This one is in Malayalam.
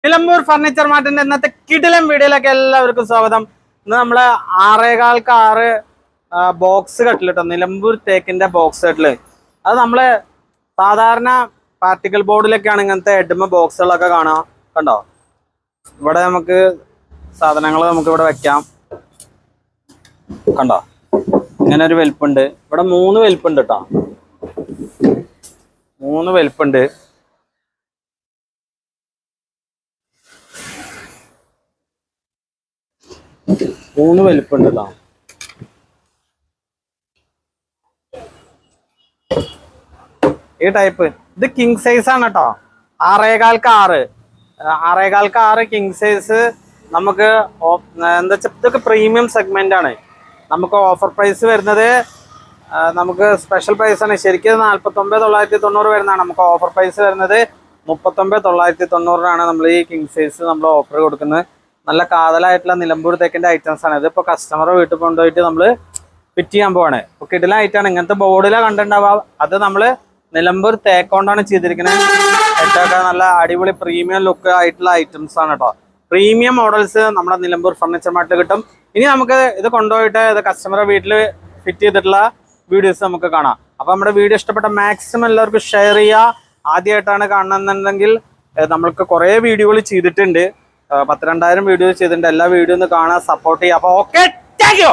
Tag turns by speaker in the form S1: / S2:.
S1: നിലമ്പൂർ ഫർണിച്ചർ മാർട്ടിന്റെ ഇന്നത്തെ കിടിലം വീഡിയോയിലേക്ക് എല്ലാവർക്കും സ്വാഗതം. ഇന്ന് നമ്മള് 6x6 ബോക്സ് കട്ടിലിട്ടോ, നിലമ്പൂർ തേക്കിന്റെ ബോക്സ് കട്ടില്. അത് നമ്മള് സാധാരണ പാർട്ടിക്കൽ ബോർഡിലൊക്കെയാണ് ഇങ്ങനത്തെ എഡ്മ ബോക്സുകളൊക്കെ കാണാം. കണ്ടോ, ഇവിടെ നമുക്ക് സാധനങ്ങൾ നമുക്ക് ഇവിടെ വെക്കാം. കണ്ടോ, ഇങ്ങനെ ഒരു വലിപ്പുണ്ട്. ഇവിടെ 3 വലിപ്പുണ്ട് കേട്ടോ, 3 വലിപ്പുണ്ട്. വലിപ്പുണ്ട് കേട്ടോ. ഈ ടൈപ്പ് ഇത് കിങ് സൈസ് ആണ് കേട്ടോ. 6x6 king size. നമുക്ക് എന്താ വെച്ചാൽ ഇതൊക്കെ പ്രീമിയം സെഗ്മെന്റ് ആണ്. നമുക്ക് ഓഫർ പ്രൈസ് വരുന്നത്, നമുക്ക് സ്പെഷ്യൽ പ്രൈസ് ആണ്. ശരിക്കും 49,990 വരുന്നതാണ്. നമുക്ക് ഓഫർ പ്രൈസ് വരുന്നത് 39,990 നമ്മൾ ഈ കിങ് സൈസ് നമ്മൾ ഓഫർ കൊടുക്കുന്നത്. നല്ല കാതലായിട്ടുള്ള നിലമ്പൂർ തേക്കിന്റെ ഐറ്റംസ് ആണ്. ഇതിപ്പോ കസ്റ്റമർ വീട്ടിൽ കൊണ്ടുപോയിട്ട് നമ്മൾ ഫിറ്റ് ചെയ്യാൻ പോവാണ്. ഇപ്പൊ കിടിലായിട്ടാണ്. ഇങ്ങനത്തെ ബോർഡിലാണ് കണ്ടിട്ടുണ്ടാവുക. അത് നമ്മള് നിലമ്പൂർ തേക്ക് കൊണ്ടാണ് ചെയ്തിരിക്കുന്നത്. ഏറ്റവും നല്ല അടിപൊളി പ്രീമിയം ലുക്ക് ആയിട്ടുള്ള ഐറ്റംസ് ആണ് കേട്ടോ. പ്രീമിയം മോഡൽസ് നമ്മുടെ നിലമ്പൂർ ഫർണിച്ചർ മാർട്ടിൽ കിട്ടും. ഇനി നമുക്ക് ഇത് കൊണ്ടുപോയിട്ട് ഇത് കസ്റ്റമറെ വീട്ടിൽ ഫിറ്റ് ചെയ്തിട്ടുള്ള വീഡിയോസ് നമുക്ക് കാണാം. അപ്പൊ നമ്മുടെ വീഡിയോ ഇഷ്ടപ്പെട്ട മാക്സിമം എല്ലാവർക്കും ഷെയർ ചെയ്യുക. ആദ്യമായിട്ടാണ് കാണുന്നുണ്ടെങ്കിൽ നമ്മൾക്ക് കുറേ വീഡിയോകൾ ചെയ്തിട്ടുണ്ട്. 10,000-2000 വീഡിയോ ചെയ്തിട്ടുണ്ട്. എല്ലാ വീഡിയോ ഒന്ന് കാണാൻ സപ്പോർട്ട് ചെയ്യുക. അപ്പൊ ഓക്കെ, താങ്ക് യു.